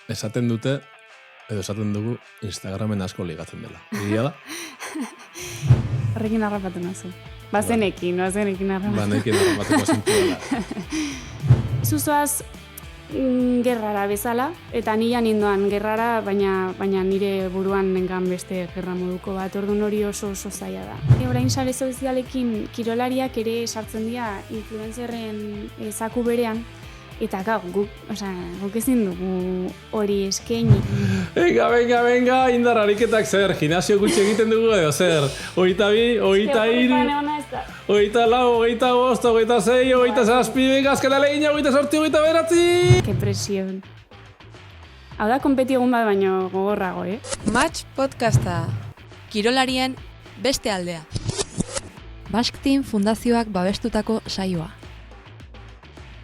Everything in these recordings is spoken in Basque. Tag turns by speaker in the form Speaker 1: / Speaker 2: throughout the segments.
Speaker 1: Esaten dute, edo esaten dugu, Instagramen asko ligatzen dela. Egia da?
Speaker 2: Horrekin harrapatu nazu. Bazenekin harrapatu.
Speaker 1: Banekin harrapatuko zintu dela.
Speaker 2: Zuzoaz gerrara bezala, eta nian indoan gerrara, baina nire buruan nengan beste gerra moduko bat, orduan hori oso zaila da. Orain sare sozialekin kirolariak ere sartzen dira influencerren zaku berean, eta guk ezin dugu hori eskaini.
Speaker 1: Venga, indar ariketak zer, gimnasio gutxi egiten dugu edo zer, 22, 23, 24, 25, 26, 27, venga, azkena legina, 28, 29.
Speaker 2: Que presión. Hau da konpeti egun bat baino gogorrago,
Speaker 3: Match podcasta. Kirolarien beste aldea. Basque Team Fundazioak babestutako saioa.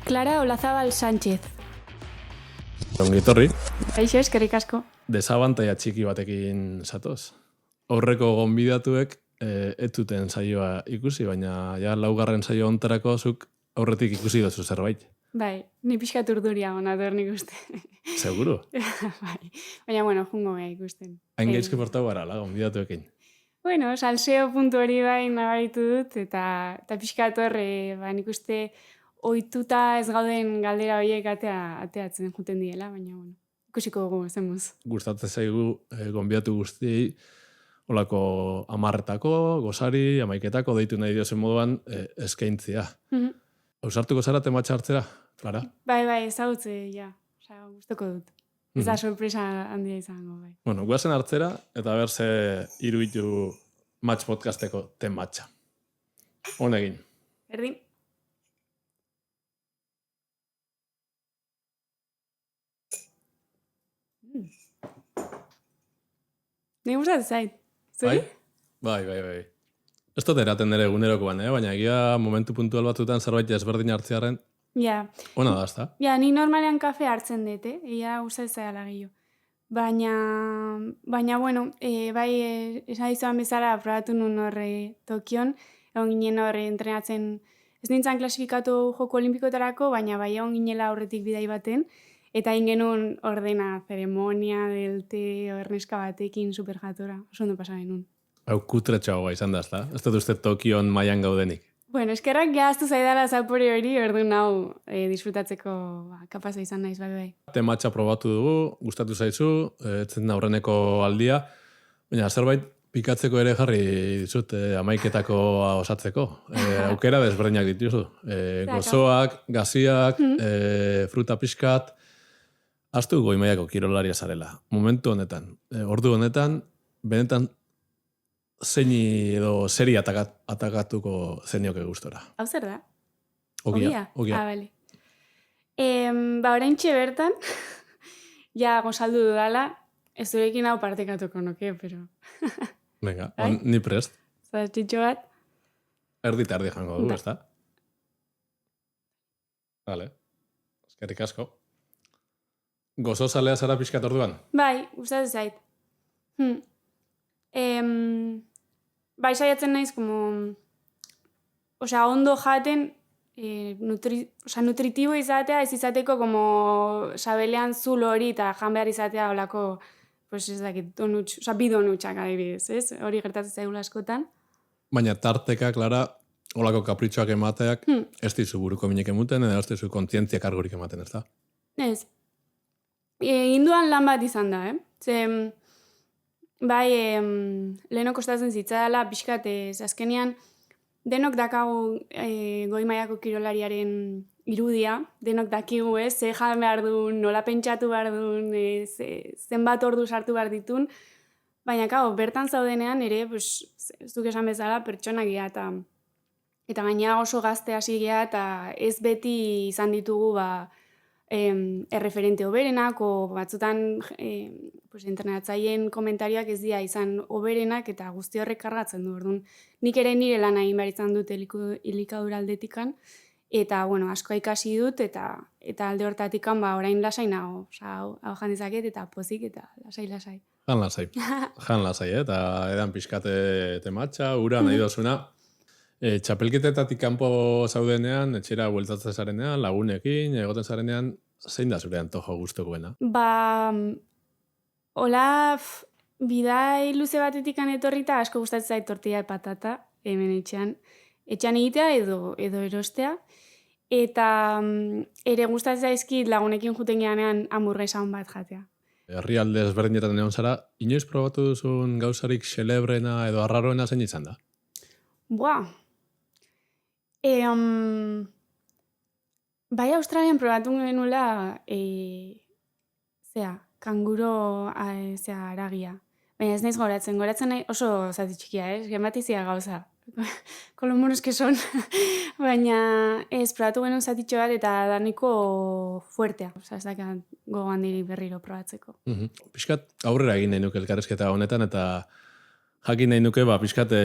Speaker 2: Clara Olazabal Sánchez.
Speaker 1: Ongitorri.
Speaker 2: Kaixo, eskerrik asko.
Speaker 1: Desabantaia txiki batekin zatoz. Aurreko gonbidatuek ez zuten saioa ikusi, baina ja laugarren saio ontarako zuk aurretik ikusi dozu zerbait.
Speaker 2: Bai, ni pixkat urduria hona nik uste.
Speaker 1: Seguro?
Speaker 2: Bai, baina bueno, jungo gea ikusten.
Speaker 1: Hain gaizki portau gara, gonbidatuekin.
Speaker 2: Bueno, salseo puntu hori bai nabaritu dut, eta pixkat horre, nik uste ohituta ez gauden galdera horiek ateatzen juten diela, baina bueno, ikusiko dugu, zemuz. Gustatzen
Speaker 1: zaigu gonbidatu guztiei, olako 10etako, gozari, 11etako, deitu nahi diozen moduan eskaintzia. Ausartuko zara tematxa hartzera, Clara?
Speaker 2: Bai, ezagutze, ja. Gustoko dut. Ez da sorpresa handia izango, bai.
Speaker 1: Bueno, guazen hartzera, eta berze iruditu Match podcasteko tematxa. Honegin.
Speaker 2: Berdin. Ni gustatzen zait. Zuri?
Speaker 1: Bai. Ez dut eraten nire egunerokoan, baina egia momentu puntual batzutan zerbait ezberdin hartzearen ona da, ezta?
Speaker 2: Ja, ni normalean kafe hartzen dut, egia gustatzen zaila gehiago. Baina bueno, bai, esan dizuan bezala, probatu nun horre Tokion, egon ginen horre entrenatzen, ez nintzen klasifikatu joko olimpikoetarako, baina bai egon ginela horretik bidai baten, eta ingenun ordena, zeremonia, delte, erneska batekin, superjatora, oso ondo pasa genuen.
Speaker 1: Hau kutretxoagoa izan da, ezta? Ez dut uste Tokion mailan gaudenik.
Speaker 2: Bueno, eskerrak gehaztu zaidala zapore hori, orduan hau disfrutatzeko kapaza izan naiz, bai.
Speaker 1: Tematxa probatu dugu, gustatu zaizu, etzen aurreneko aldia, baina zerbait pikatzeko ere jarri dizut 11etako osatzeko. Aukera desberdinak dituzu. Gozoak, gaziak, fruta pixkat, Aztu goi mailako kirolaria zarela. Momentu honetan, ordu honetan, benetan zeini edo seri atakatuko zenioke gustora.
Speaker 2: Hau zer da?
Speaker 1: Ogia.
Speaker 2: Bale. Orain bertan, ja gozaldu dudala, ez durekin hau partekatuko noke, pero...
Speaker 1: Venga, ni prest.
Speaker 2: Zatxitxo bat.
Speaker 1: Erdi jango du, ez da? Vale, eskerrik asko. Gozo zalea zara pixkat orduan?
Speaker 2: Bai, gustatzen zait. Bai, saiatzen naiz, ondo jaten, nutritibo izatea, ez izateko, sabelean zulo hori eta jan behar izatea olako, pues ez dakit, bi donutxak adibidez, ez? Hori gertatzen zaigula askotan.
Speaker 1: Baina tarteka, Clara, olako kapritxoak emateak, ez dizu buruko minek emuten, edo ez dizu kontzientzia kargurik ematen, ez da?
Speaker 2: Ez. Induan lan bat izan da, bai, lehenok kostatzen zitzadala, pixkat, azkenean, denok dakagu goi mailako kirolariaren irudia, denok dakigu, ze jan behar duen, nola pentsatu behar duen, zenbat ordu sartu behar ditun, baina, bertan zaudenean ere, ez duk esan bezala, pertsonak geha, eta gaina oso gazte hasi geha, eta ez beti izan ditugu, erreferente oberenak, o batzutan internatzaien komentarioak ez dira izan oberenak eta guzti horrek kargatzen du. Orduan, nik ere nire lan egin behar izan dut elikadura aldetikan, eta asko ikasi dut, eta alde hortatikan orain lasai nago. Hau jan dezaket eta pozik eta lasai.
Speaker 1: Jan lasai, eta edan pixkate tematxa, ura nahi dozuna. Txapelketetatik kanpo zaudenean, etxera bueltatzen zarenean, lagunekin, egoten zarenean, zein da zure antojo gustukoena?
Speaker 2: Hola, bidai luze batetik etorrita asko gustatzen zait tortilla de patata, hemen etxean egitea edo erostea. Eta ere gustatzen zaizkit lagunekin juten geanean hamburguesa on bat jatea.
Speaker 1: Herrialde ezberdinetan egon zara, inoiz probatu duzun gauzarik xelebrena edo arraroena zein izan da?
Speaker 2: Bai Australian probatu genuela kanguro haragia. Baina ez naiz goratzen nahi oso zati txikia, gematizia gauza. Con los monos que son. Baina ez probatu genuen zatitxo bat eta daniko fuertea. Ez dakat gogoan diri berriro probatzeko.
Speaker 1: Piskat aurrera egin nahi nuke elkarrezketa honetan eta jakin nahi nuke, piskat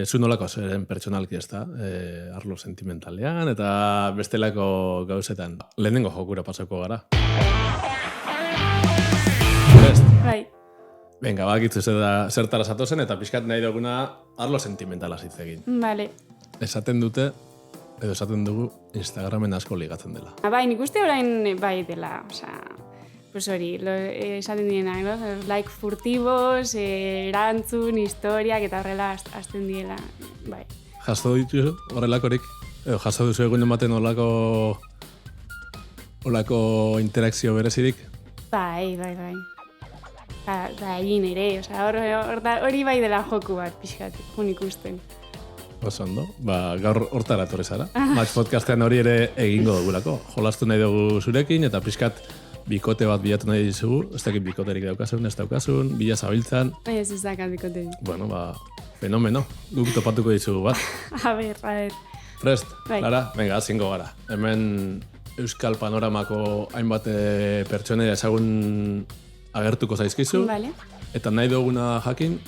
Speaker 1: zu nolako zeren pertsonalki ez da, arlo sentimentalean eta bestelako gauzetan. Lehenengo jokura pasako gara.
Speaker 2: Bai.
Speaker 1: Venga, bakitzu zertara zatozen eta pixkat nahi duguna arlo sentimentala hitz egin.
Speaker 2: Vale.
Speaker 1: Esaten dute, edo esaten dugu, Instagramen asko ligatzen dela.
Speaker 2: Bai, nik uste orain bai dela, pues hori, esaten direna, like furtibos, erantzun, historiak eta horrela azten diela, bai.
Speaker 1: Jaso dituzu horrelakorik? Edo jaso duzu egun ematen olako interakzio berezirik?
Speaker 2: Bai. Egin ere, hori bai dela joku bat, pixkat, unik usten.
Speaker 1: Oso ondo, gaur hortara etorri zara. Match podcastean hori ere egingo dugulako. Jolastu nahi dugu zurekin eta pixkat bikote bat bilatu nahi dizugu. Ez dakit bikoterik daukasun, ez daukasun, bila zabiltzan.
Speaker 2: Ez dakat bikoterik.
Speaker 1: Bueno, fenomeno, guk topatuko dizugu bat.
Speaker 2: A ber.
Speaker 1: Prest,
Speaker 2: Bai.
Speaker 1: Lara, venga, zingo gara. Hemen Euskal Panoramako hainbat pertsonaia ezagun agertuko zaizkizu,
Speaker 2: Vale.
Speaker 1: eta nahi duguna jakin,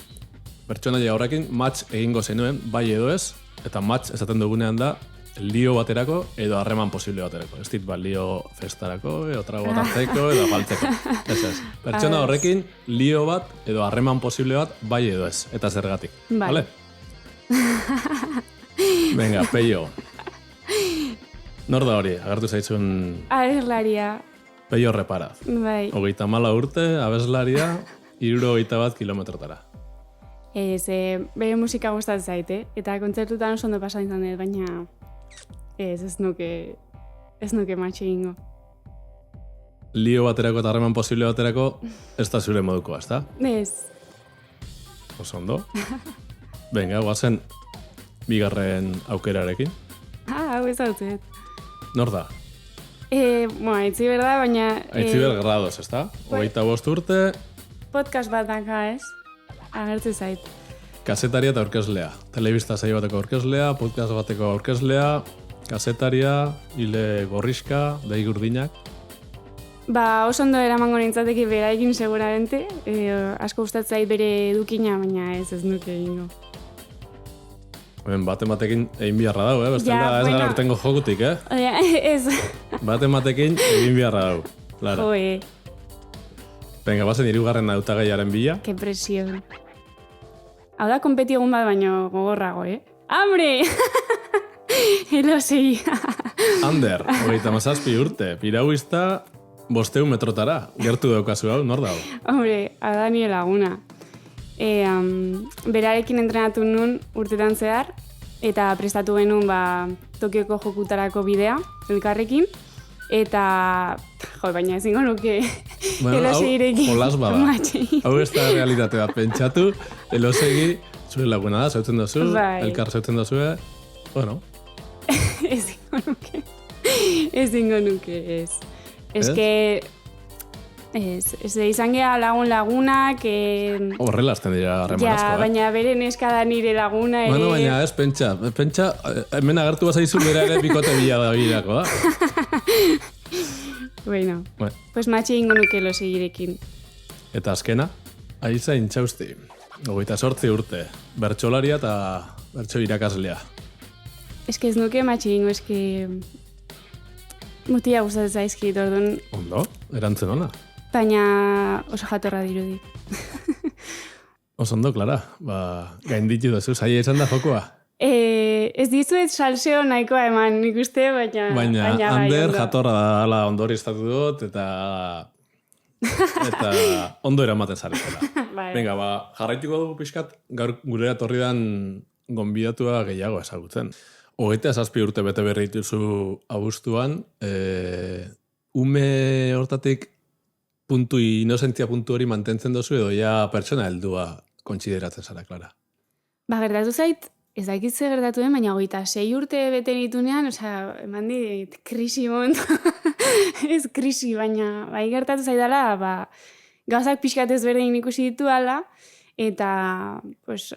Speaker 1: pertsonaia horrekin match egingo zenuen, bai edo ez, eta match esaten dugunean da, lio baterako edo harreman posible baterako. Ez dit, lio festarako, edo trago bat hartzeko, edo faltzeko. Ez. Pertsona horrekin, lio bat edo harreman posible bat, bai edo ez, eta zergatik.
Speaker 2: Vale.
Speaker 1: Venga, Peio. Nor da hori, agertu zaitzun
Speaker 2: Abeslaria.
Speaker 1: Peio Reparaz.
Speaker 2: Bai.
Speaker 1: 34 urte, abeslaria, 71 kilometrotara.
Speaker 2: Bere musika gustatzen zaite, eta kontzertutan oso ondo pasa izan dut, baina ez nuke matxe egingo.
Speaker 1: Lio baterako eta harreman posible baterako, ez da zure moduko, ez da?
Speaker 2: Ez.
Speaker 1: Oso ondo. Venga, guazen bigarren aukerarekin.
Speaker 2: Hau ez hau zet.
Speaker 1: Nor da?
Speaker 2: Aitzi berda, baina...
Speaker 1: Aitziber grados, ez da? 25 urte,
Speaker 2: podcast bat daka, ez? Agertze zait.
Speaker 1: kasetaria eta aurkezlea. Telebista saio bateko aurkezlea, podcast bateko aurkezlea, kasetaria, hile gorriska, dei urdinak.
Speaker 2: Oso ondo eramango nintzateke beraekin seguramente. Asko gustatzen zait bere edukina, baina ez nuke egingo.
Speaker 1: Batematekin egin biharra dago, bestela ez gara urtengo jokutik,
Speaker 2: Ez.
Speaker 1: Batematekin egin biharra dago, Lara.
Speaker 2: Joe,
Speaker 1: Venga, bazen hirugarren hautagaiaren bila.
Speaker 2: que presion. Hau da konpeti egun bat baino gogorrago, Hambre! Elosei.
Speaker 1: Ander, 37 urte, piragüista 500 metrotara. Gertu daukazu hau, nor dago?
Speaker 2: Hombre, a Dani Laguna. Berarekin entrenatu nun urtetan zehar, eta prestatu genuen Tokioko jokutarako bidea, elkarrekin, eta baina ezingo nuke Eloseirekin.
Speaker 1: Hau jolas bada. Hau ez da realitate bat pentsatu, Elosegi zure laguna da, zautzen dozu, elkar zautzen dozu, bueno.
Speaker 2: Ezingo nuke, ez. Ez que... Ez izan geha lagunak...
Speaker 1: Horrela azten dira harremanazkoa,
Speaker 2: baina bere neska da nire laguna ere...
Speaker 1: Bueno, baina ez, pentsa, hemen agertu bazaizu bera ere bikote bila da bilako,
Speaker 2: Bueno, pues matxe ingo nuke Elosegirekin.
Speaker 1: Eta azkena, Aiza Intxausti, 28 urte, bertsolaria eta bertso irakaslea.
Speaker 2: Ez que ez nuke matxe ingo, ez que... Mutia gustatzen zaizkit, orduan...
Speaker 1: Ondo, erantzen ona.
Speaker 2: Baina oso jatorra dirudi.
Speaker 1: Oso ondo, Clara. Gainditu duzu, zaila izan da jokoa.
Speaker 2: ez dizuet salseo nahikoa eman, nik uste, baina bai,
Speaker 1: Ander
Speaker 2: ondo.
Speaker 1: jatorra ala ondori estatu dut, eta ondo eramaten zaretela.
Speaker 2: Bai.
Speaker 1: Venga, jarraituko dugu pixkat, gaur gurera torri dan gonbidatua gehiago ezagutzen. 27 urte bete berri dituzu abuztuan, ume hortatik inozentzia puntu hori mantentzen dozu edo ja pertsona heldua kontsideratzen zara, Clara?
Speaker 2: Gertatu zait, ez dakit ze gertatu den, baina 26 urte bete nitunean, eman dit krisi momentu. Ez krisi, baina bai gertatu zaidala, gauzak pixkat ezberdin ikusi ditu ala, eta pues,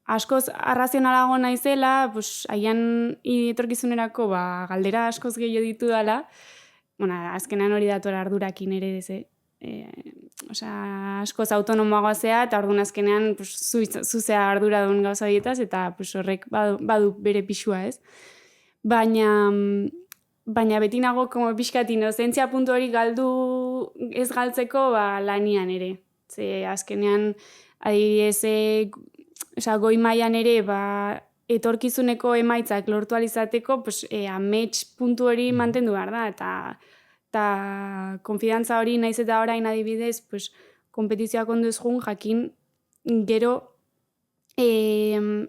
Speaker 2: askoz arrazionalago naizela, pues, aian etorkizunerako galdera askoz gehiago ditu dala, azkenan hori datora ardurakin ere ez, askoz autonomoagoa zea, eta orduan azkenean pues, zuzea ardura duen gauza horietaz, eta pues, horrek badu bere pixua, ez? Baina beti nago pixkat inozentzia puntu hori galdu ez galtzeko lanian ere. Ze azkenean adibidez goi mailan ere etorkizuneko emaitzak lortu alizateko pues, amets puntu hori mantendu behar da, eta konfidantza hori naiz eta orain adibidez pues, kompetizioak ondo ez jun jakin gero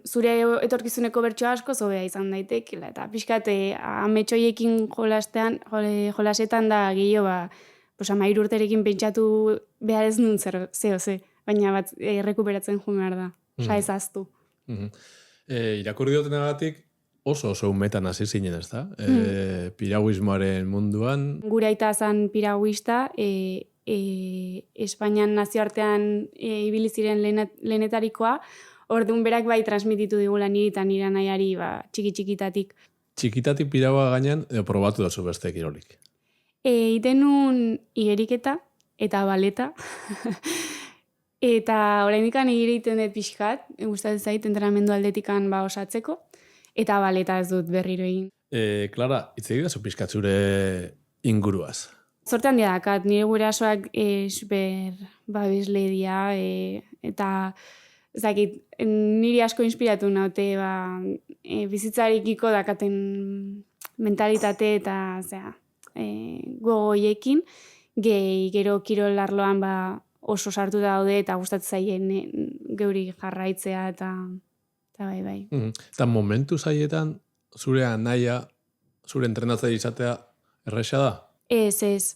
Speaker 2: zure etorkizuneko bertso asko zobea izan daitekela, eta pixkat ametsoiekin jolasetan da gehiago, pues, 13 urterekin pentsatu behar ez nun ze, baina rekuperatzen jun behar da, ez aztu.
Speaker 1: Irakurri dutenagatik oso umetan hasi zinen, ez da? Piragüismoaren munduan.
Speaker 2: Gure aita zan piragüista, Espainian nazioartean ibili ziren lehenetarikoa, orduan berak bai transmititu digula niri eta nire nahiari txiki-txikitatik.
Speaker 1: Txikitatik piragua gainean, probatu duzu beste kirolik?
Speaker 2: Iten nun igeriketa eta baleta. Eta oraindikan egiten dut pixkat, gustatzen zait entrenamendu aldetikan osatzeko, eta baleta ez dut berriro egin.
Speaker 1: Clara, hitz egin dazu pixkat zure inguruaz?
Speaker 2: Zorte handia dakat, nire gurasoak super babesle dira, eta ezakit, niri asko inspiratu naute bizitzarikiko dakaten mentalitate eta gogoiekin, gero kirol arloan oso sartu daude eta gustatzen zaien geuri jarraitzea eta bai.
Speaker 1: Eta momentu zaietan zure anaia, zure entrenatzaile izatea erresa da?
Speaker 2: Ez.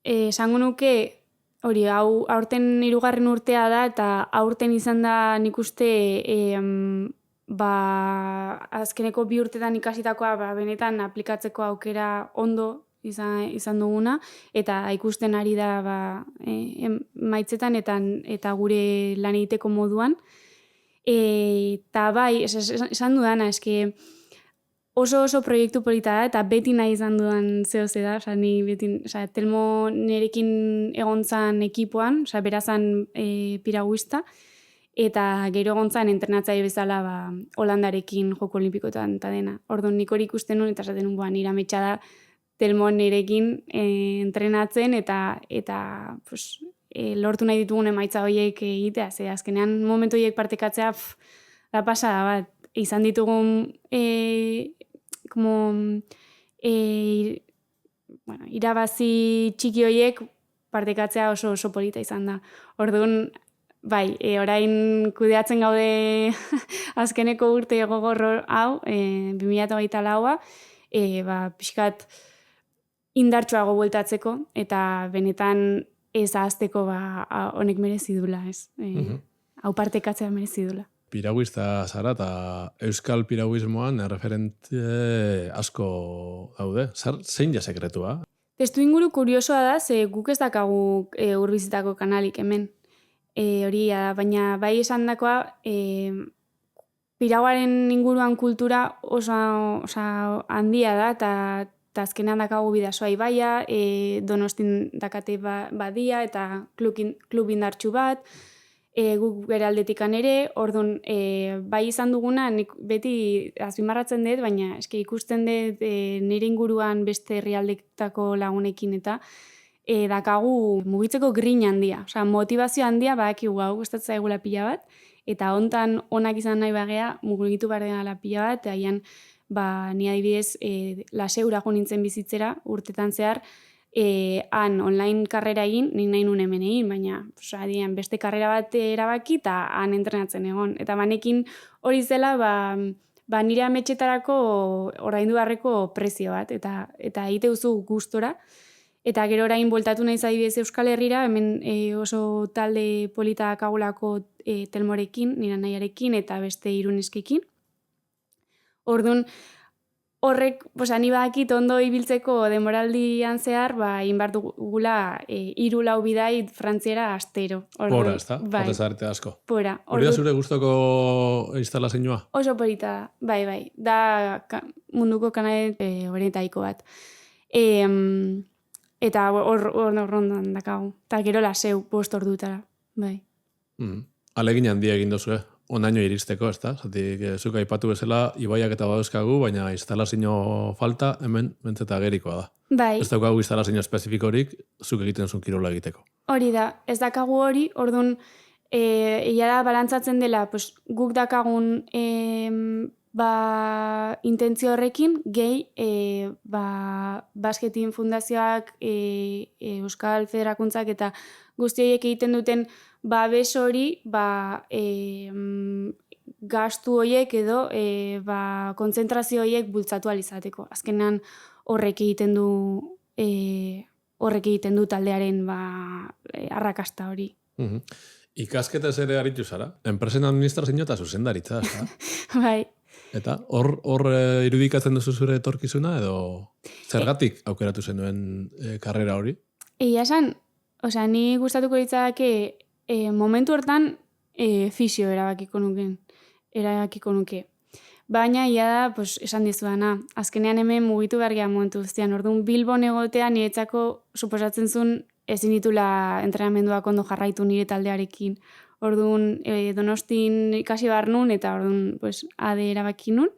Speaker 2: Esango nuke hori aurten 3. urtea da eta aurten izan da nik uste azkeneko 2 urtetan ikasitakoa benetan aplikatzeko aukera ondo izan duguna, eta ikusten ari da maitzetan eta gure lan egiteko moduan. Eta bai, esan dudana, eske oso proiektu polita da, eta beti nahi izan dudan zehose da, ni beti, Telmo nerekin egontzan ekipoan, berazan piragüista, eta gero egontzan entrenatzaile bezala Holandarekin joko olimpikoetan eta dena. Orduan nik hori ikusten nuen, eta esaten nuen, nire ametsa da Telmo nerekin entrenatzen, eta pues, lortu nahi ditugun emaitza horiek egitea, ze azkenean momentu horiek partekatzea da pasada bat, izan ditugun irabazi txiki horiek partekatzea oso polita izan da. Orduan, bai, orain kudeatzen gaude azkeneko urte gogorro hau, 2024a, pixkat indartsuago bueltatzeko, eta benetan ez ahazteko honek merezi dula, ez? Hau partekatzea merezi dula.
Speaker 1: Piragüista zara eta euskal piragüismoan referente asko daude. Zein ja sekretua?
Speaker 2: Testu inguru kuriosoa da, ze guk ez dakagu urbizitako kanalik hemen. Hori da, baina bai esan dakoa, piraguaren inguruan kultura oso handia da, eta azkenean dakagu Bidasoa ibaia, Donostin dakate badia, eta klub indartsu bat, guk bere aldetikan ere, orduan bai izan duguna, nik beti azpimarratzen dut, baina eske ikusten dut nire inguruan beste herrialdetako lagunekin eta dakagu mugitzeko grin handia, motivazio handia badakigu hau gustatzen zaigula pila bat, Eta hontan onak izan nahi bagea, mugitu behar dela pila bat, eta aian, ni adibidez, Laseura jo nintzen bizitzera, urtetan zehar, han online karrera egin, nik nahi nun hemen egin, baina beste karrera bat erabaki eta han entrenatzen egon. Eta banekin hori zela, nire ametxetarako ordaindu beharreko prezio bat, eta egite duzu gustora. Eta gero orain bueltatu nahi adibidez Euskal Herrira, hemen oso talde polita kagulako Telmorekin, nire nahiarekin, eta beste iruneskekin. Orduan, horrek, ni badakit ondo ibiltzeko denboraldian zehar, egin behar dugula 3-4 bidai frantziera astero.
Speaker 1: Pora, ez da?
Speaker 2: Bai.
Speaker 1: Horrez artea asko.
Speaker 2: Pora.
Speaker 1: Hori da zure gustoko instalazioa?
Speaker 2: Oso polita da, bai. Da munduko kanade orientaiko bat. Eta hor rondan dakagu. Eta gero Laseu, 5 ordutara, bai.
Speaker 1: Alegin handia egin dozue. Onaino iristeko, ez da? Zatik, zuk aipatu bezala, ibaiak eta badauzkagu, baina instalazio falta hemen bentzeta gerikoa da.
Speaker 2: Bai.
Speaker 1: Ez daukagu instalazio espezifikorik, zuk egiten zuen kirola egiteko.
Speaker 2: Hori da, ez dakagu hori, orduan, ia da balantzatzen dela, guk dakagun intentzio horrekin, gehi, Basketin Fundazioak, Euskal Federakuntzak eta guzti horiek egiten duten babes hori, gastu horiek edo kontzentrazio horiek bultzatu alizateko. Azkenean horrek egiten du taldearen arrakasta hori.
Speaker 1: Ikasketez ere aritu zara? Enpresen administrazio eta zuzendaritza, ez da?
Speaker 2: Bai.
Speaker 1: Eta hor irudikatzen duzu zure etorkizuna edo zergatik aukeratu zenuen karrera hori?
Speaker 2: Egia esan, ni gustatuko ditzake momentu hortan fisio erabakiko nuke. Baina, ia da, esan dizuana, azkenean hemen mugitu behar gehan momentu guztian. Orduan, Bilbon egotea niretzako suposatzen zuen ezin ditula entrenamenduak ondo jarraitu nire taldearekin. Orduan, Donostin ikasi behar nun, eta orduan, ade erabaki nun.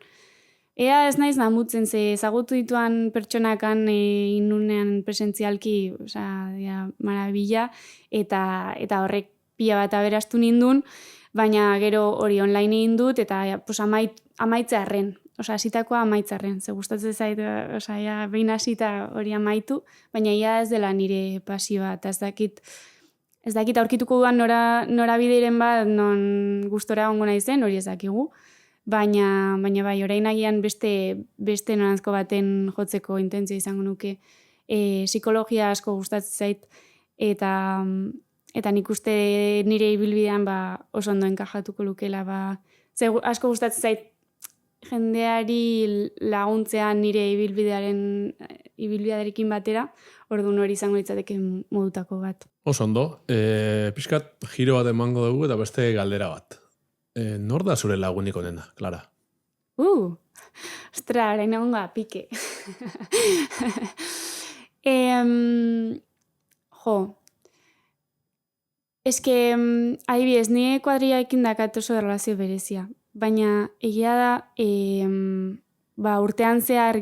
Speaker 2: Ea ez naiz namutzen, ze ezagutu dituan pertsonakan inunean presentzialki, marabila, eta horrek pila bat aberastu nindun, baina gero hori online egin dut, eta amaitzearren, hasitakoa amaitzearren, ze gustatzen zait, behin hasita hori amaitu, baina ia ez dela nire pasioa, eta ez dakit aurkituko duan norabideiren bat, non gustora ongo naizen, hori ez dakigu, baina bai, orain agian beste norantzko baten jotzeko intentzio izango nuke. Psikologia asko gustatzen zait, eta nik uste nire ibilbidean oso ondo enkajatuko lukela. Asko gustatzen zait jendeari laguntzea nire ibilbidearekin batera, orduan hori izango litzateke modutako bat.
Speaker 1: Oso ondo, pixkat giro bat emango dugu eta beste galdera bat. Nor da zure lagunik onena, Clara?
Speaker 2: Ostra, orain egongo pike. Adibidez, nire kuadriaekin dakat oso relazio berezia. Baina egia da, urtean zehar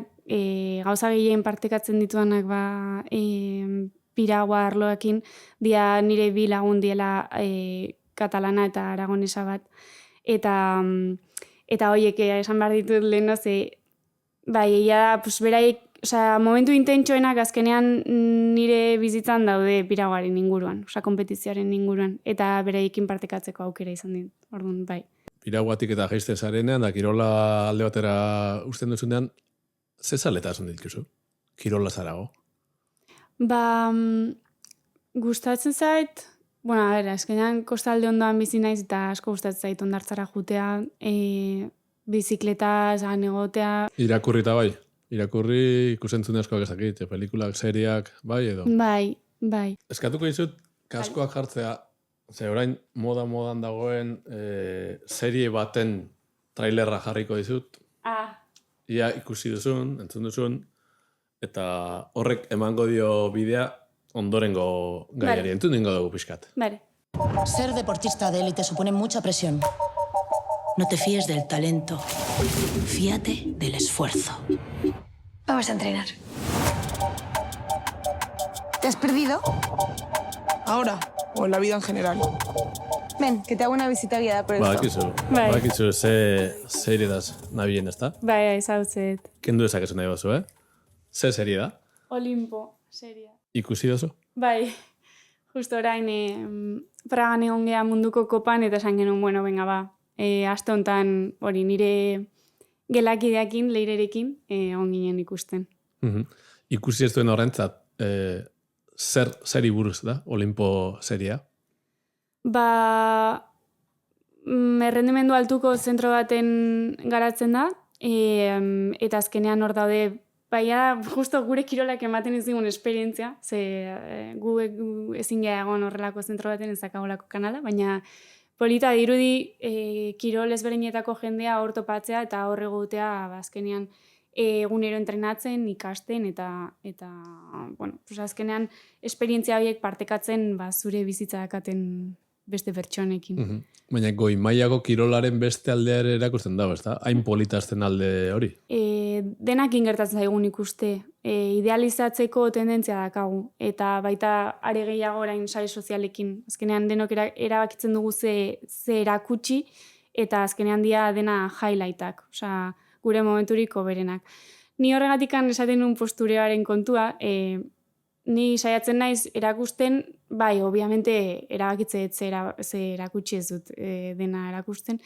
Speaker 2: gauza gehien partekatzen dituanak piragua arloekin, nire bi lagun diela katalana eta aragonesa bat. Eta horiek esan behar ditut lehen, egia da, beraik, momentu intentsoenak azkenean nire bizitzan daude piraguaren inguruan, kompetizioaren inguruan, eta beraiekin partekatzeko aukera izan dit, orduan, bai.
Speaker 1: Piraguatik eta jaiste zarenean, da kirola alde batera usten duzunean, ze zaletasun dituzu? Kirola zarago?
Speaker 2: Gustatzen zait, azkenean kostalde ondoan bizi naiz eta asko gustatzen zait ondartzara jutea, bizikletaz, egotea.
Speaker 1: Irakurrita bai? Irakurri ikusentzune askoak ezakit, pelikulak, seriak, bai edo?
Speaker 2: Bai.
Speaker 1: Eskatuko dizut, kaskoak jartzea, ze orain modan dagoen serie baten trailerra jarriko dizut. Ia ikusi duzun, entzun duzun, eta horrek emango dio bidea ondorengo gaiari. Entzun dingo dugu pixkat.
Speaker 2: Vale.
Speaker 4: Ser deportista de élite supone mucha presión. No te fíes del talento. Fíate del esfuerzo.
Speaker 5: Vamos a entrenar. ¿Te has perdido?
Speaker 6: ¿Ahora o en la vida en general?
Speaker 5: Ven, que te hago una visita guiada por esto.
Speaker 1: Badakizu, ze iridaz nabilen, ezta?
Speaker 2: Bai, ezautzet.
Speaker 1: Kendu dezakezu nahi bazu, Ze serie da?
Speaker 2: Olimpo, seria.
Speaker 1: Ikusi dozu?
Speaker 2: Bai, justo orain Pragan egon geha munduko kopan eta esan genuen, bueno, venga ba, aste honetan hori nire gelakideakin, leirerekin, egon ginen ikusten.
Speaker 1: Ikusi ez duen horrentzat, zer buruz da, Olimpo seria?
Speaker 2: Ba, errendimendu altuko zentro baten garatzen da, eta azkenean hor daude, baina justo gure kirolak ematen ez digun esperientzia, ze gu ezin geha egon horrelako zentro baten ezakagolako kanala, baina polita dirudi kirol ezberdinetako jendea hor topatzea eta hor egotea azkenean egunero entrenatzen, ikasten eta bueno, pues azkenean esperientzia horiek partekatzen zure bizitza dakaten beste pertsonekin.
Speaker 1: Baina goi mailako kirolaren beste aldea ere erakusten dago, ezta? Hain politazten alde hori?
Speaker 2: Denakin gertatzen zaigun ikuste. Idealizatzeko tendentzia dakagu. Eta baita are gehiago orain sare sozialekin. Azkenean denok erabakitzen dugu ze erakutsi eta azkenean dena highlightak. Osea, gure momenturiko berenak. Ni horregatikan esaten nuen posturearen kontua, ni saiatzen naiz erakusten, bai, obviamente erabakitze ze erakutsi ez dut dena erakusten,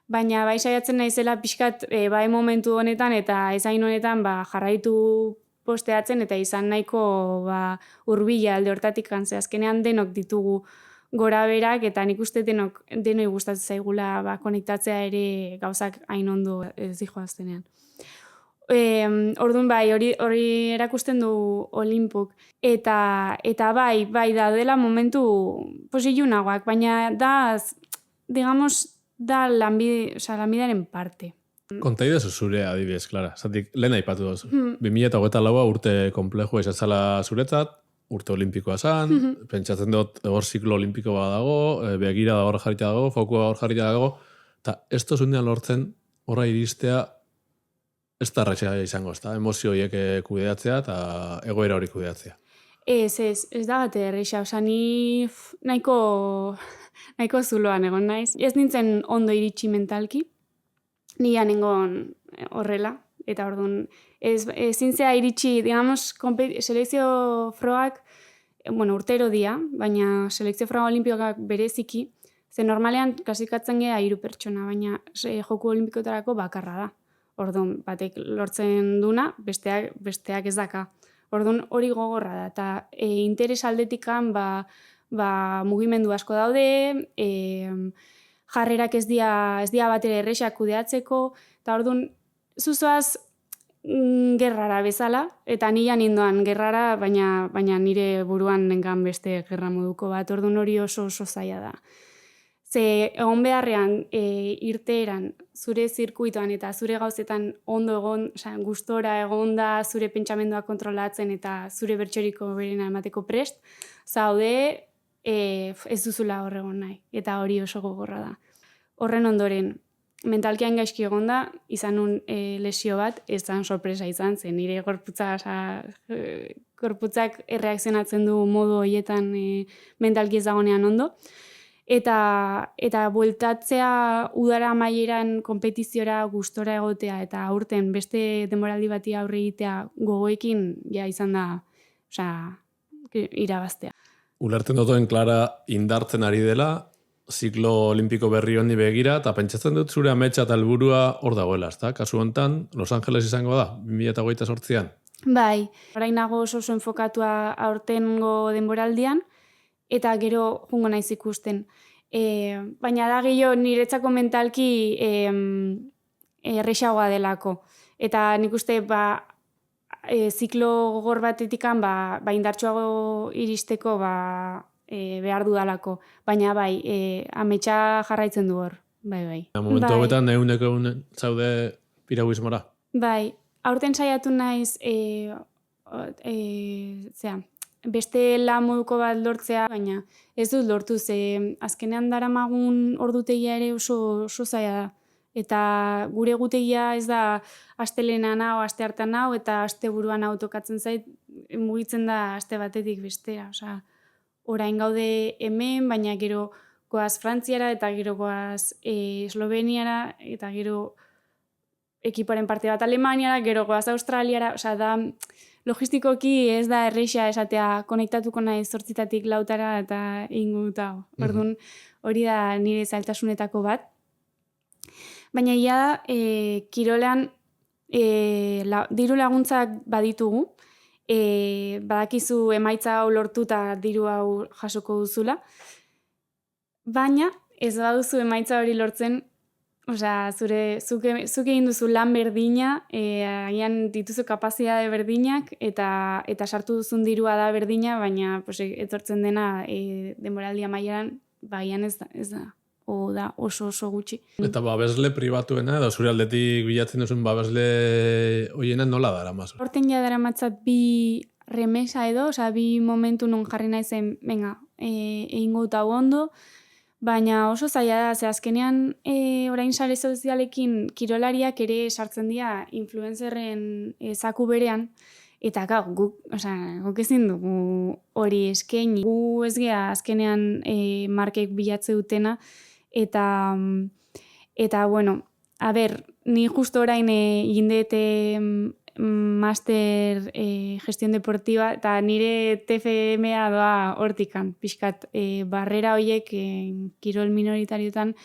Speaker 2: baina bai saiatzen naizela pixkat bai momentu honetan eta ezain honetan jarraitu posteatzen eta izan nahiko hurbila alde hortatik ze azkenean denok ditugu gora berak eta nik uste denoi gustatzen zaigula konektatzea ere gauzak hain ondo ez dijoaztenean. Orduan bai, hori erakusten du Olimpok. Eta bai, daudela momentu posilunagoak, baina da, digamos, da lanbidearen parte.
Speaker 1: Konta idazu zure adibidez, Clara. Zatik, lehen aipatu dozu. 2024 urte komplexua izan zala zuretzat, urte olimpikoa zan, pentsatzen dut hor ziklo olimpiko badago, begira da hor jarrita dago, fokua hor jarrita dago, eta ez tozundean lortzen horra iristea ez da erratxea izango, ez da, emozio horiek kudeatzea eta egoera hori kudeatzea.
Speaker 2: Ez da bate erreixa, oza, ni nahiko zuloan egon naiz. Ez nintzen ondo iritsi mentalki, ni anengon horrela, eta orduan, zintzea iritsi, digamos, selekzio frogak, bueno, urtero dia, baina selekzio froga olimpioak bereziki, ze normalean klasikatzen geha 3 pertsona, baina joku olimpikotarako bakarra da. Orduan, batek lortzen duna, besteak ez daka. Orduan, hori gogorra da. Eta interes aldetikan mugimendu asko daude, jarrerak ez dia batera errexak kudeatzeko, eta orduan, zuzoaz gerrara bezala, eta nian indoan gerrara, baina nire buruan nengan beste gerra moduko bat. Orduan hori oso zaila da. Ze egon beharrean irteeran zure zirkuitoan eta zure gauzetan ondo egon, gustora egon da zure pentsamendua kontrolatzen eta zure bertxoriko berena emateko prest, zaude ez duzula horregon nahi, eta hori oso gogorra da. Horren ondoren, mentalkian gaizki egon da, izan nun lesio bat, ez zan sorpresa izan zen, nire gorputzak erreakzionatzen du modu horietan mentalki ez dagonean ondo, eta bueltatzea udara amaieran konpetiziora gustora egotea eta aurten beste denboraldi bati aurre egitea gogoekin izan da, irabaztea.
Speaker 1: Ulertzen duten, Clara, indartzen ari dela, ziklo olimpiko berri honi begira, eta pentsatzen dut zure ametsa eta helburua hor dagoela, ezta? Kasu honetan, Los Angeles izango da, 2028an?
Speaker 2: Bai, orain nago oso enfokatua aurtengo denboraldian, eta gero jungo naiz ikusten. Baina da gehiago niretzako mentalki errexagoa delako. Eta nik uste ziklo gogor batetikan indartsuago iristeko behar dudalako. Baina ametsa jarraitzen du hor. Bai.
Speaker 1: Momentu hobetan eguneko zaude piraguismora?
Speaker 2: Bai, aurten saiatu naiz beste lan moduko bat lortzea, baina ez dut lortu, ze azkenean daramagun ordutegia ere oso zaila da. Eta gure egutegia ez da astelena nau, aste hartan nau, eta aste buruan hau tokatzen zait, mugitzen da aste batetik bestera. Orain gaude hemen, baina gero goaz Frantziara, eta gero goaz Esloveniara, eta gero ekipoaren parte bat Alemaniara, gero goaz Australiara, osea, da logistikoki ez da erreixa esatea konektatuko nahi 8 lautara eta inguta. Orduan, hori da nire zailtasunetako bat. Baina ia da, kirolean diru laguntzak baditugu, badakizu emaitza hau lortuta diru hau jasoko duzula, baina ez baduzu emaitza hori lortzen, osea, zuk egin duzu lan berdina, agian dituzu kapazitate berdinak, eta sartu duzun dirua da berdina, baina etortzen dena denboraldi amaieran, bagian ez da, o da oso gutxi.
Speaker 1: Eta babesle pribatuena, edo zure aldetik bilatzen duzun babesle hoiena nola dara mazo?
Speaker 2: Horten ja dara matzat bi remesa edo, osea, bi momentu non jarri naizen, venga, egingo dut hau ondo, baina oso zaila da, ze azkenean orain sare sozialekin kirolariak ere sartzen dira influencerren zaku berean, eta guk ezin dugu hori eskaini. Gu ez gea azkenean markek bilatze dutena, eta bueno, a ber, ni justo orain egindete master gestión deportiva, eta nire TFM-a doa hortikan, pixkat, barrera horiek kirol minoritarioetan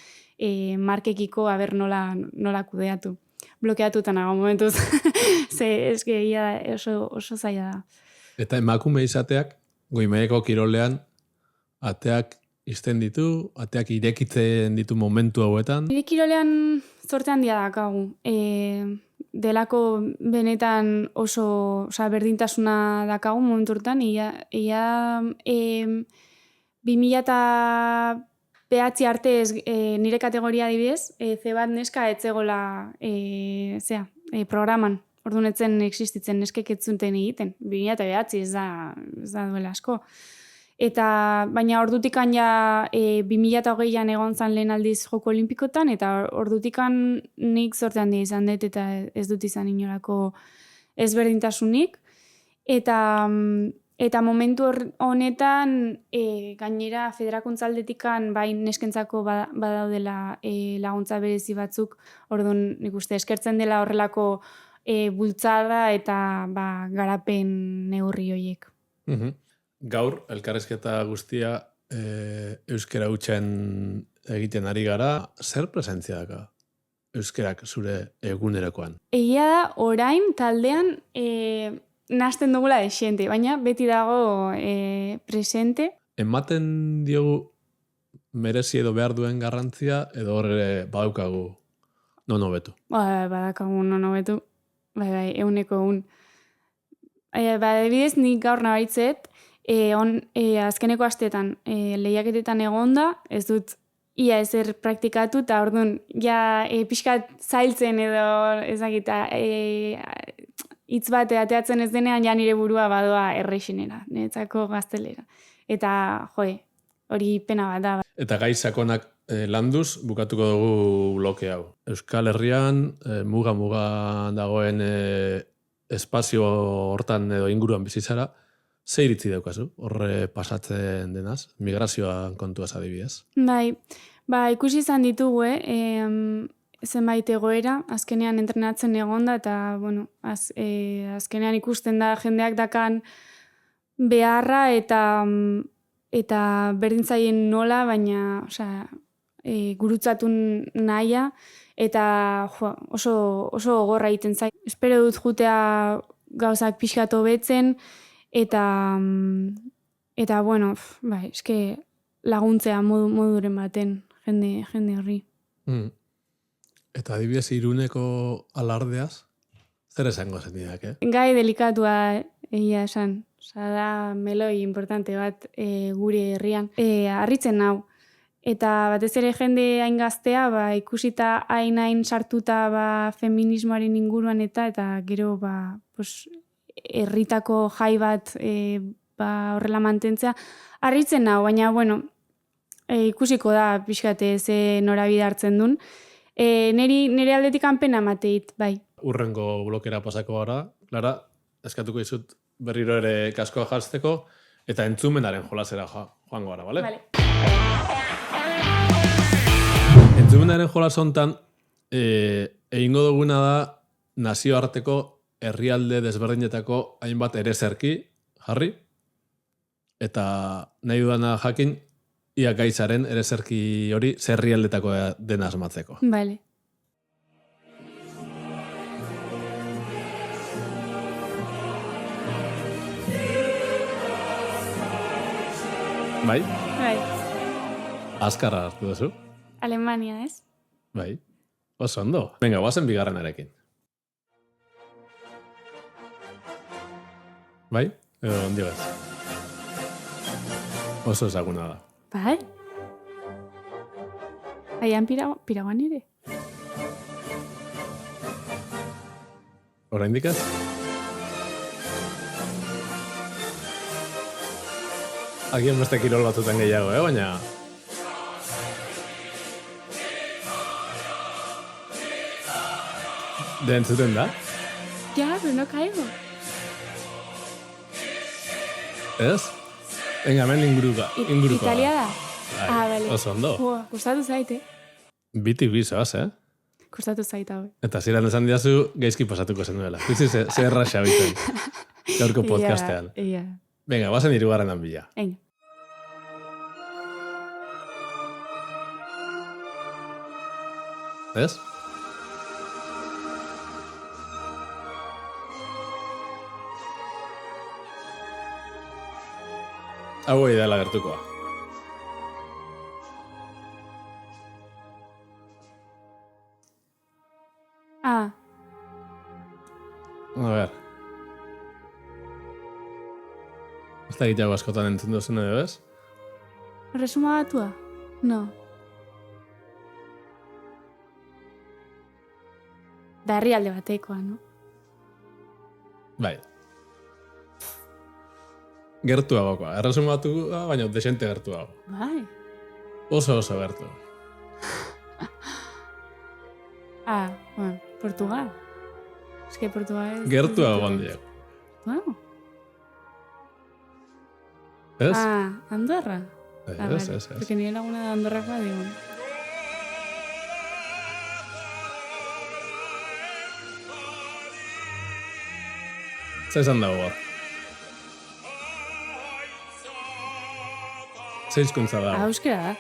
Speaker 2: markekiko aber nola kudeatu. Blokeatuta nago momentuz, ze eske oso zaila da.
Speaker 1: Eta emakume izateak, goi-mailako kirolean, ateak izten ditu, ateak irekitzen ditu momentu hauetan.
Speaker 2: Nire kirolean zorte handia dakagu. Delako benetan oso berdintasuna dakagu momentu hortan. Ia 2009 arte nire kategoria adibidez, C bat neska etzegola programan. Orduan etzen existitzen neskek etzunten egiten. 2009 ez da duela asko. Baina ordutikan ja 2020an egon zan lehen aldiz Joko Olimpikotan, eta ordutikan nik zorte handia izan dut, eta ez dut izan inolako ezberdintasunik. Eta momentu honetan gainera federakuntzaldetikan bai neskentzako badaudela laguntza berezi batzuk, orduan nik uste eskertzen dela horrelako bultzada eta garapen neurri horiek.
Speaker 1: Gaur, elkarrizketa guztia euskera hutsen egiten ari gara, zer presentzia daka euskerak zure egunerokoan?
Speaker 2: Egia da, orain taldean nahasten dugula desente, baina beti dago presente.
Speaker 1: Ematen diogu merezi edo behar duen garrantzia, edo horre badaukagu nono betu?
Speaker 2: Badakagu nono betu, bai, euneko egun. Adibidez, nik gaur nabaritzet, azkeneko astetan lehiaketetan egonda, ez dut ia ezer praktikatu, eta orduan ja pixkat zailtzen edo ezagita hitz bat ateatzen ez denean ja nire burua badoa errexenera, niretzako gaztelera. Eta hori pena bat da.
Speaker 1: Eta gai sakonak landuz bukatuko dugu bloke hau. Euskal Herrian muga dagoen espazio hortan edo inguruan bizitzara, ze iritzi daukazu, horre pasatzen denaz, migrazioan kontuaz adibidez?
Speaker 2: Bai, ikusi izan ditugu, zenbait egoera, azkenean entrenatzen egonda, eta, bueno, azkenean ikusten da jendeak dakan beharra eta berdintzaien nola, baina, gurutzatun nahia, eta oso gogorra egiten zait. Espero dut jutea gauzak pixkat hobetzen, eta bueno, eske laguntzea moduren baten jende horri.
Speaker 1: Eta adibidez Iruneko alardeaz, zer esango zenidak,
Speaker 2: Gai delikatua egia esan. Da meloi importante bat gure herrian. Harritzen nau. Eta batez ere jende hain gaztea, ikusita hain sartuta feminismoaren inguruan eta gero herritako jai bat horrela mantentzea. Harritzen nau, baina bueno, ikusiko da pixkate ze norabide hartzen duen. Nire aldetik pena emateit, bai.
Speaker 1: Urrengo blokera pasako gara, Lara, eskatuko dizut berriro ere kaskoa jartzeko, eta entzumenaren jolasera joango gara, bale?
Speaker 2: Bale.
Speaker 1: Entzumenaren jolas hontan, egingo duguna da nazioarteko herrialde desberdinetako hainbat erezerki jarri, eta nahi dudana jakin, ia gaizaren erezerki hori zerrialdetako dena asmatzeko.
Speaker 2: Vale.
Speaker 1: Bai?
Speaker 2: Bai.
Speaker 1: Azkarra hartu duzu?
Speaker 2: Alemania, ez?
Speaker 1: Bai. Oso ondo. Venga, guazen bigarrenarekin. Bai? Edo ondio ez. Oso ezaguna da.
Speaker 2: Bai? Aian piraguan ere?
Speaker 1: Oraindik ez? Agian beste kirol batzutan gehiago, baina... De entzuten da?
Speaker 2: Ja, pero no caigo.
Speaker 1: Ez? Venga, hemen inguruka.
Speaker 2: Italia da?
Speaker 1: Bai,
Speaker 2: Vale.
Speaker 1: oso ondo.
Speaker 2: Gustatu zait,
Speaker 1: Bitik bizoaz,
Speaker 2: Gustatu zait, hau.
Speaker 1: Eta ziren esan diazu, gaizki pasatuko zen duela. Bizi ze erraxa biten. Gaurko podcastean.
Speaker 2: Ia.
Speaker 1: Venga, bazen hirugarrenan bila.
Speaker 2: Egin.
Speaker 1: Ez? Hau da la gertukoa.
Speaker 2: Ah,
Speaker 1: A ver. Ez da egiteago askotan entzun duzen edo, ez?
Speaker 2: resuma batua? No. Da herrialde batekoa, no?
Speaker 1: Bai. Gertuagokoa. Erresumatua, baina desente gertuago.
Speaker 2: Bai.
Speaker 1: Oso gertu.
Speaker 2: Ah, bueno, Portugal. Es que Portugal es...
Speaker 1: Gertuago handiak.
Speaker 2: Wow.
Speaker 1: Ez?
Speaker 2: Ah, Andorra.
Speaker 1: Ez.
Speaker 2: Porque ni laguna de Andorra, digo.
Speaker 1: Zer esan dago hor? Zer hizkuntza dago?
Speaker 2: Euskera da.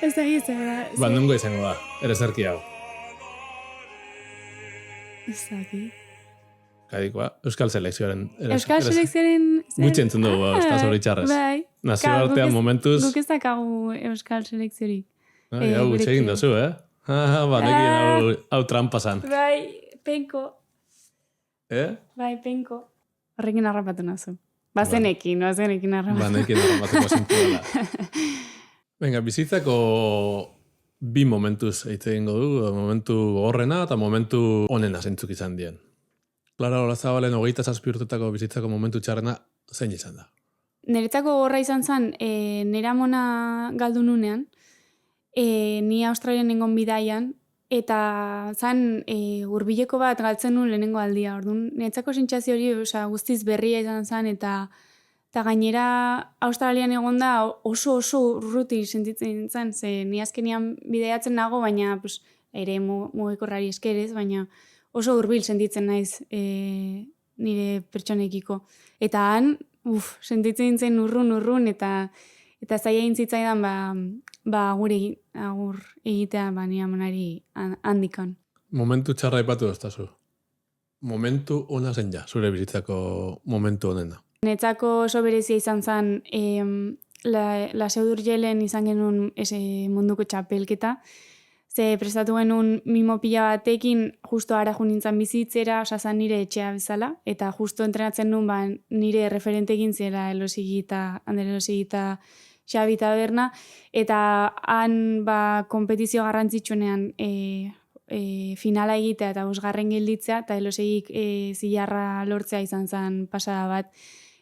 Speaker 2: Ez da gizera.
Speaker 1: Ba, nungo izango da, erezerki hau.
Speaker 2: Ez da gi.
Speaker 1: Kadikoa, Euskal Selekzioaren...
Speaker 2: Euskal Selekzioaren...
Speaker 1: Gutxi entzun dugu, ez da zoritxarrez.
Speaker 2: Bai.
Speaker 1: Nazioartean momentuz...
Speaker 2: Guk ez dakagu Euskal Selekziorik.
Speaker 1: Hau gutxi egin duzu, Ba, nekin hau trampazan.
Speaker 2: Bai, penko.
Speaker 1: Bai,
Speaker 2: penko. Horrekin harrapatu nazu. Bazenekin harrapatu.
Speaker 1: Ba, nekin harrapatuko zintuela. Venga, bizitzako bi momentuz eitz egingo du, momentu horrena eta momentu onena zeintzuk izan dien. Klara Olazabalen 27 urtetako bizitzako momentu txarrena zein izan da?
Speaker 2: Niretzako horra izan zen, nire amona galdu nunean, ni Australian nengon bidaian, eta zan hurbileko bat galtzen nuen lehenengo aldia. Orduan, niretzako sentsazio hori guztiz berria izan zen, eta gainera Australian egonda oso urruti sentitzen zen, ze ni azkenian bidaiatzen nago, baina ere mugikorrari eskerez, baina oso hurbil sentitzen naiz nire pertsonekiko. Eta han, sentitzen zen urrun, eta zaila intzitzaidan agur egitea nire amonari handikan.
Speaker 1: Momentu txarra ipatu doztazu. Momentu ona zen ja, zure bizitzako momentu onena.
Speaker 2: Netzako oso berezia izan zen, la Seudurjelen izan genuen munduko txapelketa, ze prestatu genuen mimo pila batekin justo ara jo nintzen bizitzera, osazan nire etxea bezala, eta justo entrenatzen nuen nire referentekin zela Ander Elosigi eta Xabi Taberna, eta han kompetizio garrantzitsuenean finala egitea eta 5. gelditzea, eta Elosegik zilarra lortzea izan zen pasada bat.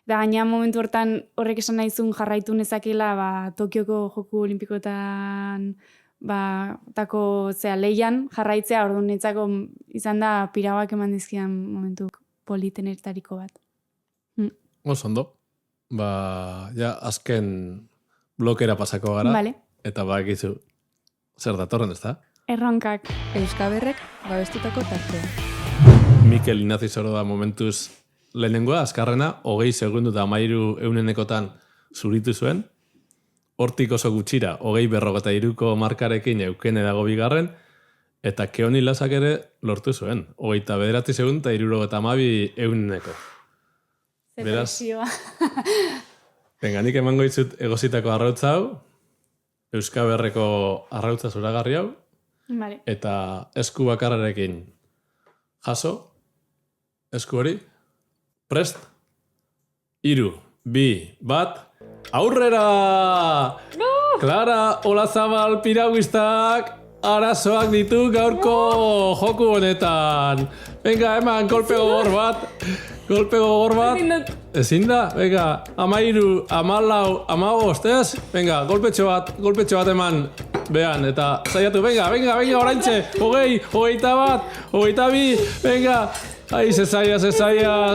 Speaker 2: Da gaina momentu hortan horrek esan nahizun jarraitu nezakela Tokioko Joku Olimpikoetan tako leian jarraitzea, orduan netzako izan da pirauak eman dizkidan momentu politenertariko bat.
Speaker 1: Oso ondo. Ja azken blokera pasako gara.
Speaker 2: Vale.
Speaker 1: Eta bakizu Zer datorren, ez da?
Speaker 2: Erronkak.
Speaker 3: Euskaberrek babestutako tartea.
Speaker 1: Mikel Inazi Soroda momentuz lehenengoa, azkarrena, 20 segundu eta 1300 zuritu zuen. Hortik oso gutxira, 20:53ko markarekin Eukene dago bigarren, eta Keoni Lasak ere lortu zuen. 29 segundu eta 72 Beraz, venga, nik emango dizut egositako arrautza hau, Euskaberreko arrautza zoragarri hau,
Speaker 2: Vale.
Speaker 1: eta esku bakarrarekin jaso, esku hori, prest, 3, 2, 1, aurrera! Clara Olazabal Piraguistak arazoak ditu gaurko joku honetan. Venga, eman, kolpe gogor bat. Ezin da, venga, 13, 14, 15, ez? Venga, golpetxo bat eman. Behan, eta zaiatu, venga, oraintxe, 20, 21, 22, venga. Ai, zezaia,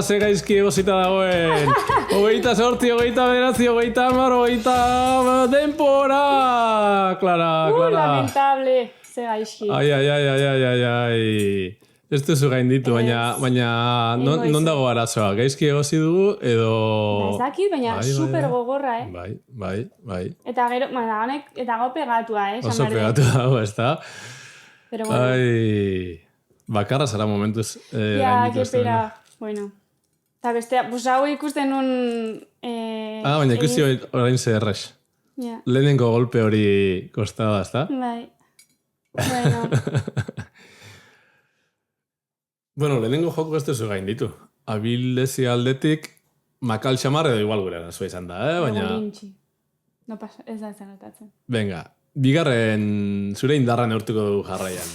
Speaker 1: ze gaizki egozita dagoen. 28, 29, 30, denpora! Clara.
Speaker 2: Lamentable, ze gaizki.
Speaker 1: Ai. Ez duzu gainditu, baina non dago arazoa? Gaizki egozi dugu, edo...
Speaker 2: Ez dakit, baina super gogorra,
Speaker 1: Bai.
Speaker 2: Eta gero, honek, eta gau pegatua,
Speaker 1: Oso pegatu dago, ez da?
Speaker 2: Pero bueno.
Speaker 1: Ai... Bakarra zara momentuz
Speaker 2: Ja, kepera. Bueno. Eta bestea, pues hau ikusten nun...
Speaker 1: baina ikusti orain zer errex.
Speaker 2: Ja.
Speaker 1: Lehenengo golpe hori kostada, ez da?
Speaker 2: Bai. Bueno.
Speaker 1: Bueno, lehenengo joko ez duzu gain ditu. Abilezia aldetik, makal xamar edo igual gure arazoa izan da, baina...
Speaker 2: Gurintxi. No pasa, ez da zen notatzen.
Speaker 1: Venga, bigarren zure indarra neurtuko dugu jarraian.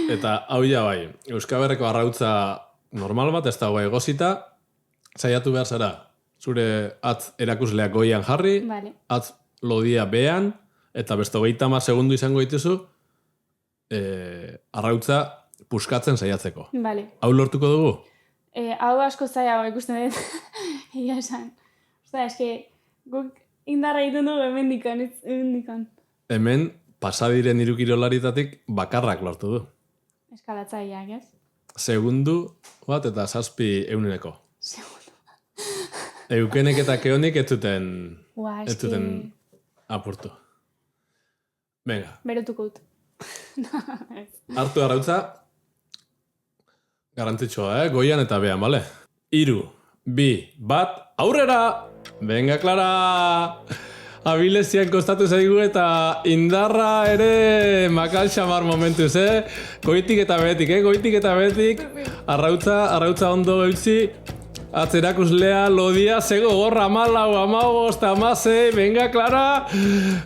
Speaker 1: Eta hau ja bai, Euskaberreko arrautza normal bat, ez dago egozita, saiatu behar zara, zure atz erakusleak goian jarri,
Speaker 2: Vale.
Speaker 1: atz lodia behan, eta beste 30 segundu izango dituzu, arrautza puskatzen saiatzeko.
Speaker 2: Vale.
Speaker 1: Hau lortuko dugu?
Speaker 2: Hau asko zaiago ikusten dut. Ia esan. Osta, eske, guk indarra egiten dugu hemendikan.
Speaker 1: Hemen, pasadiren irukirolaritatik bakarrak lortu du.
Speaker 2: Eskalatzaileak, ez?
Speaker 1: Segundu bat eta 700.
Speaker 2: Segundo.
Speaker 1: Eukenek eta Keonik ez zuten
Speaker 2: Eske...
Speaker 1: apurtu. Venga.
Speaker 2: Berotuko dut.
Speaker 1: Hartu arrautza. Garantzitsua, goian eta behan, bale? 3, 2, 1, aurrera! Venga, Clara! Abilezian kostatu zaigu eta indarra ere makal xamar momentuz, Goitik eta betik, Arrautza ondo eutzi. Atzerakuslea, lodia, zego gorra, 14, 15, venga, Clara!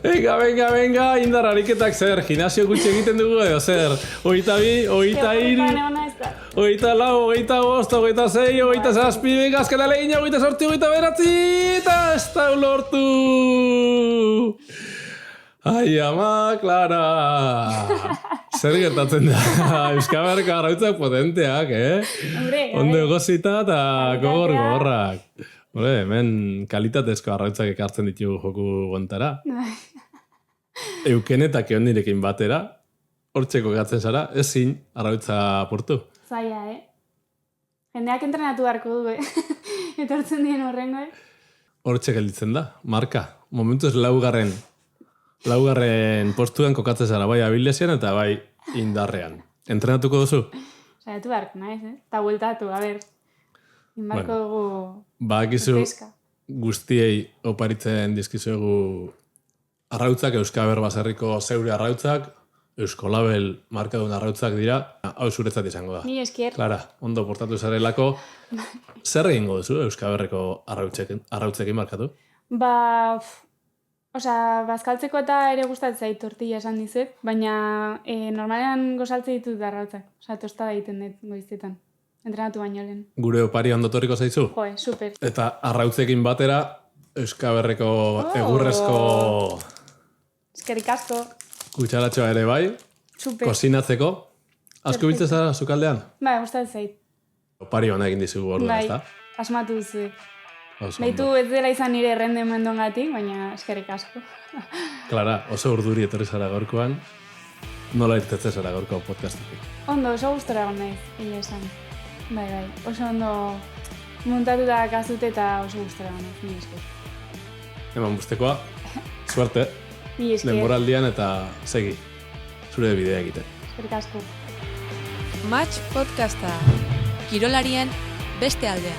Speaker 1: Venga, indar ariketak zer, gimnasio gutxi egiten dugu edo zer? 22, 23, 24, 25, 26, 27, venga, azken alegina, 28, 29, eta ez da lortu! Ai, ama, Clara! Zer gertatzen da? Euskaberreko arrautzak potenteak, Ondo egozita eta gogorrak. Hemen kalitatezko arrautzak ekartzen ditugu joku gontara. Euken eta Keonirekin batera, hortxeko gatzen zara, ezin arrautza apurtu.
Speaker 2: Zaila, Jendeak entrenatu beharko du, Etortzen dien horrengo,
Speaker 1: Hortxe gelditzen da, marka. Momentuz laugarren postuan kokatzen zara, bai abilezian eta bai indarrean. Entrenatuko duzu?
Speaker 2: Saiatu beharko naiz, Eta bueltatu, a ber. Inbarko dugu...
Speaker 1: Badakizu guztiei oparitzen dizkizuegu arrautzak, Euskaber baserriko zeure arrautzak, Euskolabel markadun arrautzak dira, hau zuretzat izango da.
Speaker 2: Ni eskier.
Speaker 1: Clara, ondo portatu zarelako, zer egingo duzu Euskaberreko arrautzekin markatu?
Speaker 2: Bazkaltzeko eta ere gustatzen zait tortilla esan dizut, baina normalean gozaltze ditut arrautzak. Tostada egiten dut goizetan. Entrenatu baino lehen.
Speaker 1: Gure opari ondotoriko zaizu?
Speaker 2: Jo, super.
Speaker 1: Eta arrautzekin batera, Euskaberreko egurrezko...
Speaker 2: Eskerrik asko.
Speaker 1: Kutsaratxoa ere bai.
Speaker 2: Super.
Speaker 1: Kozinatzeko. Asko biltzen zara sukaldean?
Speaker 2: Bai, gustatzen zait.
Speaker 1: Opari hona egin dizugu orduan, ez da?
Speaker 2: Asmatu duzu. Baitu ez dela izan nire errendemendongatik, baina eskerrik asko.
Speaker 1: Clara, oso urduri etorri zara gaurkoan. Nola irtetzen zara gaurko podcastetik?
Speaker 2: Ondo, oso gustora egon naiz, egia esan. Bai, oso ondo montatuta kazute eta oso gustora egon naiz, mila esker.
Speaker 1: Eman bustekoa, suerte,
Speaker 2: Mila esker.
Speaker 1: denboraldian eta segi, zure bidea egiten.
Speaker 2: Eskerrik asko.
Speaker 3: Match podcasta. Kirolarien beste aldea.